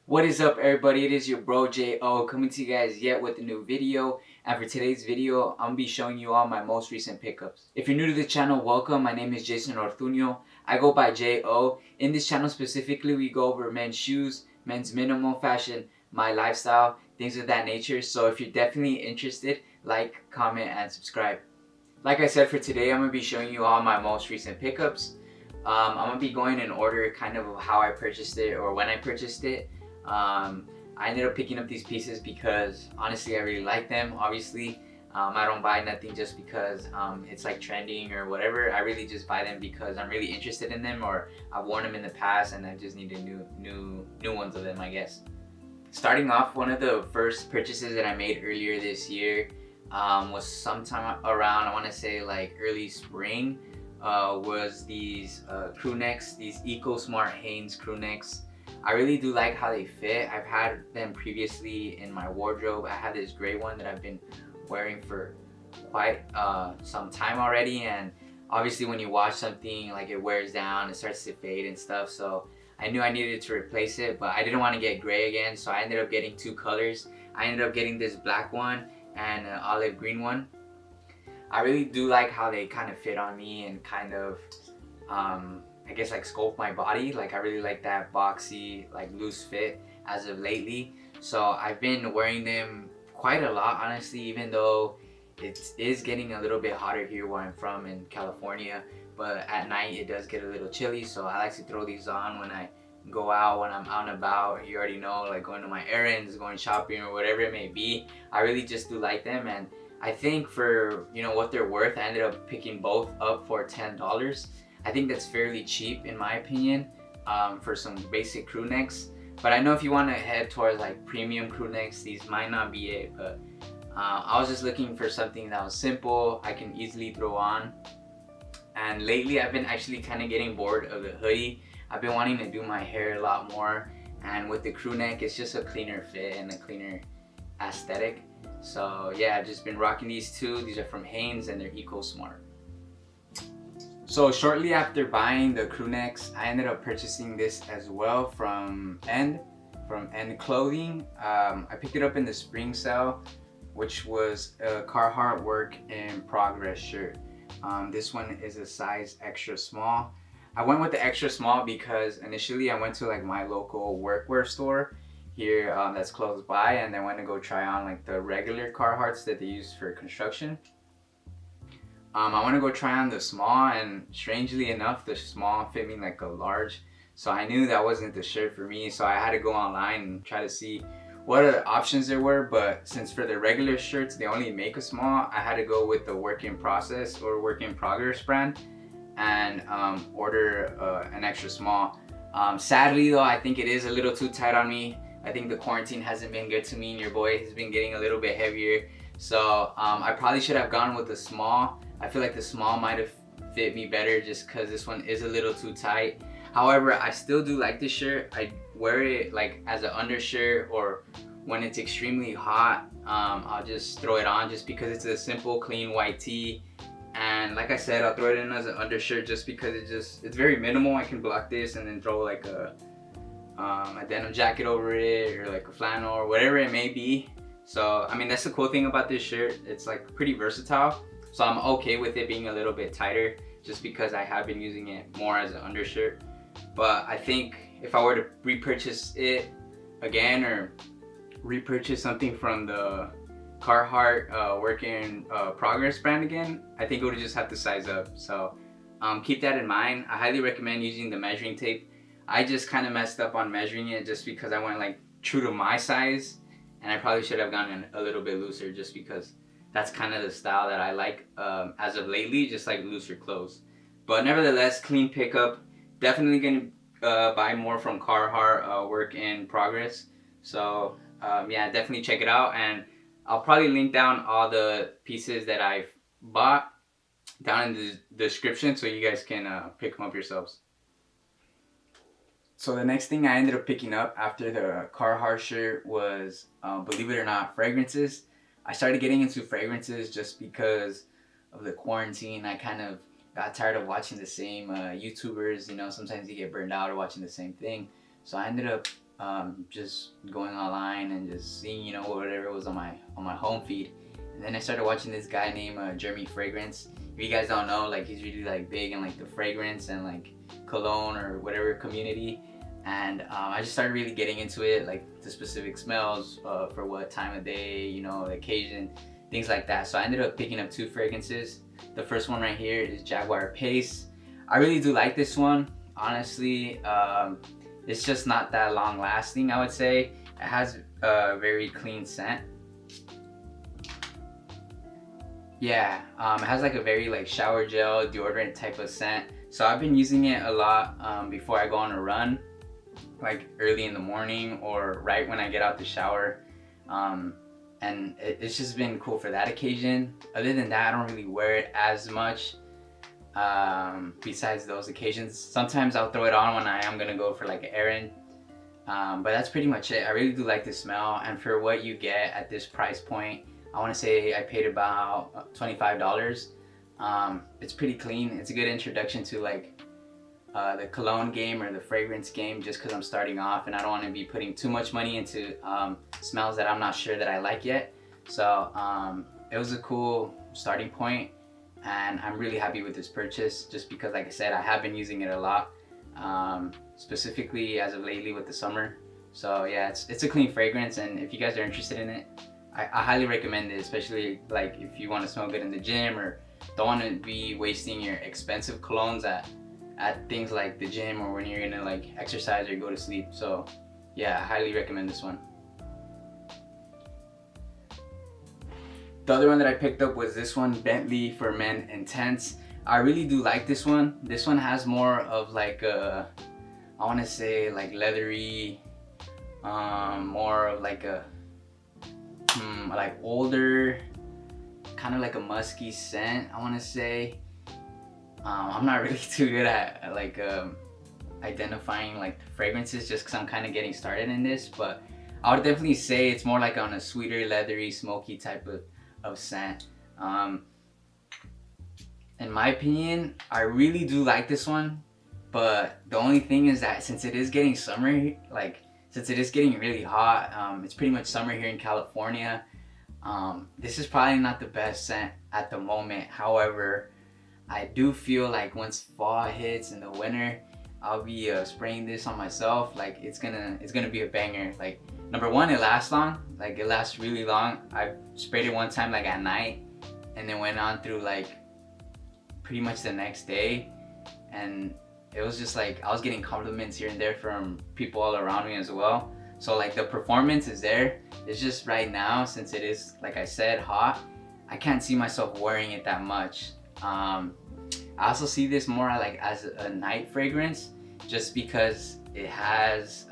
What is up, everybody? It is your bro J.O. coming to you guys yet with a new video. And for today's video, I'm going to be showing you all my most recent pickups. If you're new to the channel, welcome. My name is Jason Ortuño. I go by J.O. In this channel specifically, we go over men's shoes, men's minimal fashion, my lifestyle, things of that nature. So if you're definitely interested, like, comment, and subscribe. Like I said, for today, I'm going to be showing you all my most recent pickups. I'm going to be going in order kind of how I purchased it or when I purchased it. I ended up picking up these pieces because honestly I really like them. Obviously, I don't buy nothing just because it's like trending or whatever. I really just buy them because I'm really interested in them, or I've worn them in the past and I just needed new ones of them, I guess. Starting off, one of the first purchases that I made earlier this year was sometime around, I want to say like early spring, was these Crewnecks, these Eco Smart Hanes Crewnecks. I really do like how they fit. I've had them previously in my wardrobe. I have this gray one that I've been wearing for quite some time already, and obviously when you wash something, like, it wears down, it starts to fade and stuff, so I knew I needed to replace it, but I didn't want to get gray again, so I ended up getting two colors. I ended up getting this black one and an olive green one. I really do like how they kind of fit on me and kind of I guess like sculpt my body. Like, I really like that boxy, like loose fit as of lately. So I've been wearing them quite a lot, honestly, even though it is getting a little bit hotter here where I'm from in California. But at night it does get a little chilly, so I like to throw these on when I go out, when I'm out and about. You already know, like going to my errands, going shopping, or whatever it may be. I really just do like them, and I think for, you know, what they're worth, I ended up picking both up for $10. I think that's fairly cheap in my opinion, for some basic crew necks. But I know if you want to head towards like premium crew necks, these might not be it. But I was just looking for something that was simple, I can easily throw on. And lately I've been actually kind of getting bored of the hoodie. I've been wanting to do my hair a lot more, and with the crew neck it's just a cleaner fit and a cleaner aesthetic. So yeah, I've just been rocking these two. These are from Hanes and they're Eco Smart. So shortly after buying the Crewnecks, I ended up purchasing this as well from End Clothing. I picked it up in the spring sale, which was a Carhartt work in progress shirt. This one is a size extra small. I went with the extra small because initially I went to like my local workwear store here that's close by, and I went to go try on like the regular Carhartts that they use for construction. I want to go try on the small, and strangely enough the small fit me like a large, so I knew that wasn't the shirt for me. So I had to go online and try to see what other options there were, but since for the regular shirts they only make a small, I had to go with the work in process or work in progress brand and order an extra small. Sadly though, I think it is a little too tight on me. I think the quarantine hasn't been good to me, and your boy has been getting a little bit heavier. So I probably should have gone with the small. I feel like the small might have fit me better just because this one is a little too tight. However, I still do like this shirt. I wear it like as an undershirt, or when it's extremely hot, I'll just throw it on just because it's a simple clean white tee. And like I said, I'll throw it in as an undershirt just because it's very minimal. I can block this and then throw like a denim jacket over it, or like a flannel or whatever it may be. So I mean, that's the cool thing about this shirt. It's like pretty versatile. So I'm okay with it being a little bit tighter just because I have been using it more as an undershirt. But I think if I were to repurchase it again, or repurchase something from the Carhartt work in progress brand again, I think it would just have to size up. So keep that in mind. I highly recommend using the measuring tape. I just kind of messed up on measuring it just because I went like true to my size, and I probably should have gone a little bit looser just because that's kind of the style that I like as of lately, just like looser clothes. But nevertheless, clean pickup. Definitely gonna buy more from Carhartt work in progress. So yeah, definitely check it out, and I'll probably link down all the pieces that I've bought down in the description so you guys can pick them up yourselves. So the next thing I ended up picking up after the Carhartt shirt was, believe it or not, fragrances. I started getting into fragrances just because of the quarantine. I kind of got tired of watching the same YouTubers. You know, sometimes you get burned out of watching the same thing. So I ended up just going online and just seeing, you know, whatever was on my home feed. And then I started watching this guy named Jeremy Fragrance. If you guys don't know, like, he's really like big in like the fragrance and like cologne or whatever community. And I just started really getting into it, like the specific smells for what time of day, you know, the occasion, things like that. So I ended up picking up 2 fragrances. The first one right here is Jaguar Pace. I really do like this one, honestly. It's just not that long lasting, I would say. It has a very clean scent. Yeah, it has like a very like shower gel, deodorant type of scent. So I've been using it a lot before I go on a run, like early in the morning or right when I get out the shower. And it's just been cool for that occasion. Other than that, I don't really wear it as much besides those occasions. Sometimes I'll throw it on when I am gonna go for like an errand. But that's pretty much it. I really do like the smell, and for what you get at this price point, I want to say I paid about $25. It's pretty clean. It's a good introduction to like the cologne game or the fragrance game, just because I'm starting off and I don't want to be putting too much money into smells that I'm not sure that I like yet. So it was a cool starting point, and I'm really happy with this purchase, just because, like I said, I have been using it a lot, specifically as of lately with the summer. So yeah, it's a clean fragrance, and if you guys are interested in it, I highly recommend it, especially like if you want to smell good in the gym or don't want to be wasting your expensive colognes at things like the gym or when you're gonna like exercise or go to sleep. So yeah, I highly recommend this one. The other one that I picked up was this one, Bentley for Men Intense. I really do like this one. This one has more of like a, I want to say like leathery, more of like a like older, kind of like a musky scent, I want to say. I'm not really too good at like identifying like the fragrances, just because I'm kind of getting started in this, but I would definitely say it's more like on a sweeter, leathery, smoky type of scent. In my opinion, I really do like this one, but the only thing is that since it is getting summer, like since it is getting really hot, it's pretty much summer here in California. This is probably not the best scent at the moment. However, I do feel like once fall hits in the winter, I'll be spraying this on myself. Like it's gonna be a banger. Like, number one, it lasts long. Like it lasts really long. I sprayed it one time like at night, and then went on through like pretty much the next day, and it was just like I was getting compliments here and there from people all around me as well. So like the performance is there. It's just right now, since it is, like I said, hot, I can't see myself wearing it that much. I also see this more like as a night fragrance, just because it has,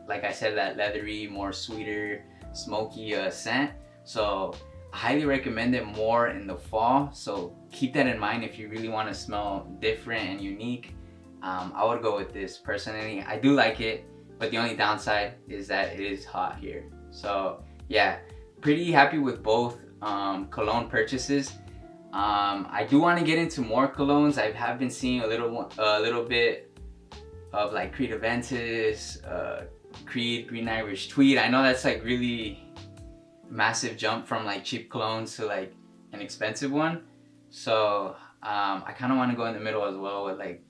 like I said, that leathery, more sweeter, smoky scent. So I highly recommend it more in the fall. So keep that in mind if you really want to smell different and unique. I would go with this personally. I do like it, but the only downside is that it is hot here. So yeah, pretty happy with both cologne purchases. I do want to get into more colognes. I have been seeing a little bit of like Creed Aventus, Creed Green Irish Tweed. I know that's like really massive jump from like cheap colognes to like an expensive one. So I kind of want to go in the middle as well with like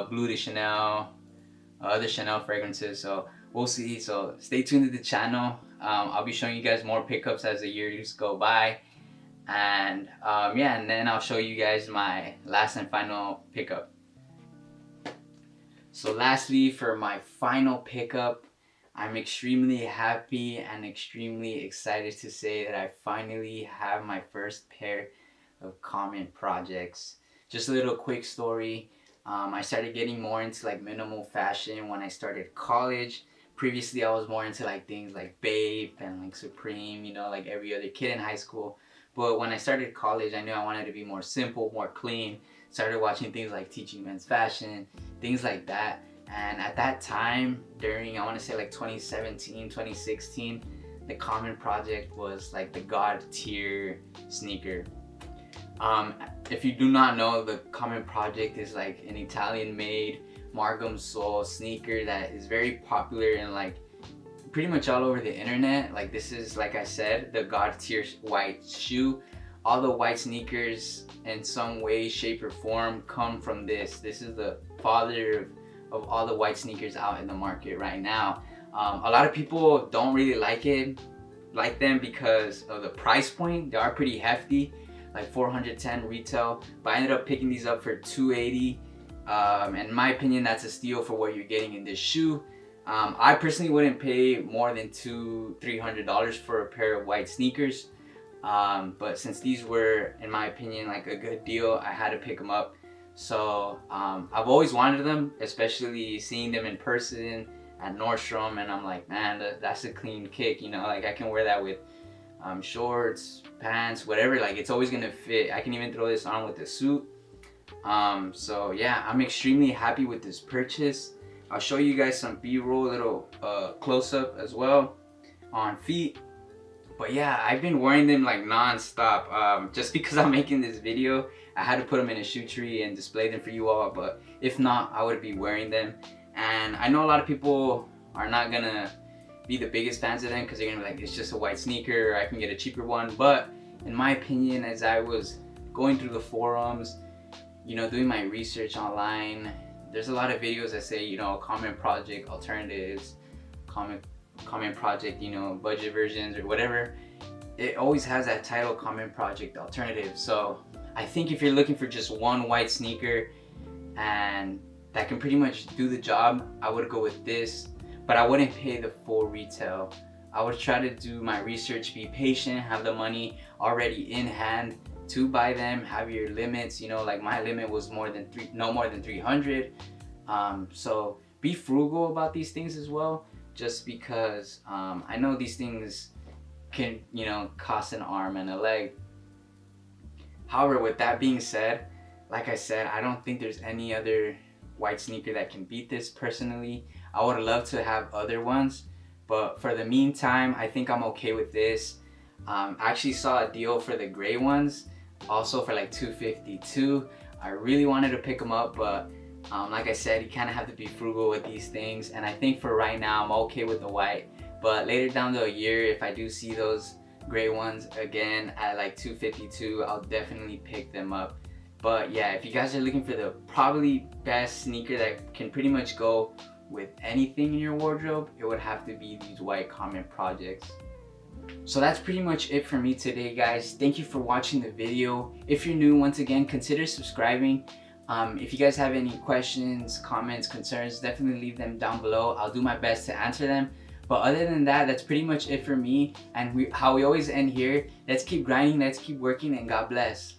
Blue de Chanel, other Chanel fragrances. So we'll see. So stay tuned to the channel. I'll be showing you guys more pickups as the years go by. And yeah, and then I'll show you guys my last and final pickup. So lastly, for my final pickup, I'm extremely happy and extremely excited to say that I finally have my first pair of Common projects. Just a little quick story. I started getting more into like minimal fashion when I started college. Previously, I was more into like things like Bape and like Supreme, you know, like every other kid in high school. But when I started college, I knew I wanted to be more simple, more clean. Started watching things like Teaching Men's Fashion, things like that. And at that time, during, I want to say like 2017, 2016, the Common project was like the god tier sneaker. If you do not know, the Common project is like an Italian made Margam sole sneaker that is very popular in like pretty much all over the internet. Like, this is, like I said, the god tier white shoe. All the white sneakers in some way, shape, or form come from this. This is the father of all the white sneakers out in the market right now. A lot of people don't really like them because of the price point. They are pretty hefty, like $410 retail, but I ended up picking these up for $280. In my opinion, that's a steal for what you're getting in this shoe. I personally wouldn't pay more than $200-300 for a pair of white sneakers, but since these were, in my opinion, like a good deal, I had to pick them up. So I've always wanted them, especially seeing them in person at Nordstrom, and I'm like, man, that's a clean kick, you know, like I can wear that with shorts, pants, whatever. Like, it's always gonna fit. I can even throw this on with a suit. So yeah, I'm extremely happy with this purchase. I'll show you guys some b-roll, little close-up as well on feet. But yeah, I've been wearing them like non-stop. Just because I'm making this video, I had to put them in a shoe tree and display them for you all, but if not, I would be wearing them. And I know a lot of people are not gonna be the biggest fans of them because they're gonna be like, it's just a white sneaker, or I can get a cheaper one. But in my opinion, as I was going through the forums, you know, doing my research online, there's a lot of videos that say, you know, common project alternatives, common project, you know, budget versions or whatever. It always has that title, common project alternative. So I think if you're looking for just one white sneaker and that can pretty much do the job, I would go with this, but I wouldn't pay the full retail. I would try to do my research, be patient, have the money already in hand to buy them, have your limits. You know, like my limit was no more than 300. So be frugal about these things as well, just because I know these things can, you know, cost an arm and a leg. However, with that being said, like I said, I don't think there's any other white sneaker that can beat this personally. I would love to have other ones, but for the meantime, I think I'm okay with this. I actually saw a deal for the gray ones, also for like $252. I really wanted to pick them up, but like I said, you kind of have to be frugal with these things, and I think for right now I'm okay with the white. But later down the year, if I do see those gray ones again at like $252, I'll definitely pick them up. But yeah, if you guys are looking for the probably best sneaker that can pretty much go with anything in your wardrobe, it would have to be these white common projects. So that's pretty much it for me today, guys. Thank you for watching the video. If you're new, once again, consider subscribing. If you guys have any questions, comments, concerns, definitely leave them down below. I'll do my best to answer them. But other than that, that's pretty much it for me. And how we always end here, let's keep grinding, let's keep working, and God bless.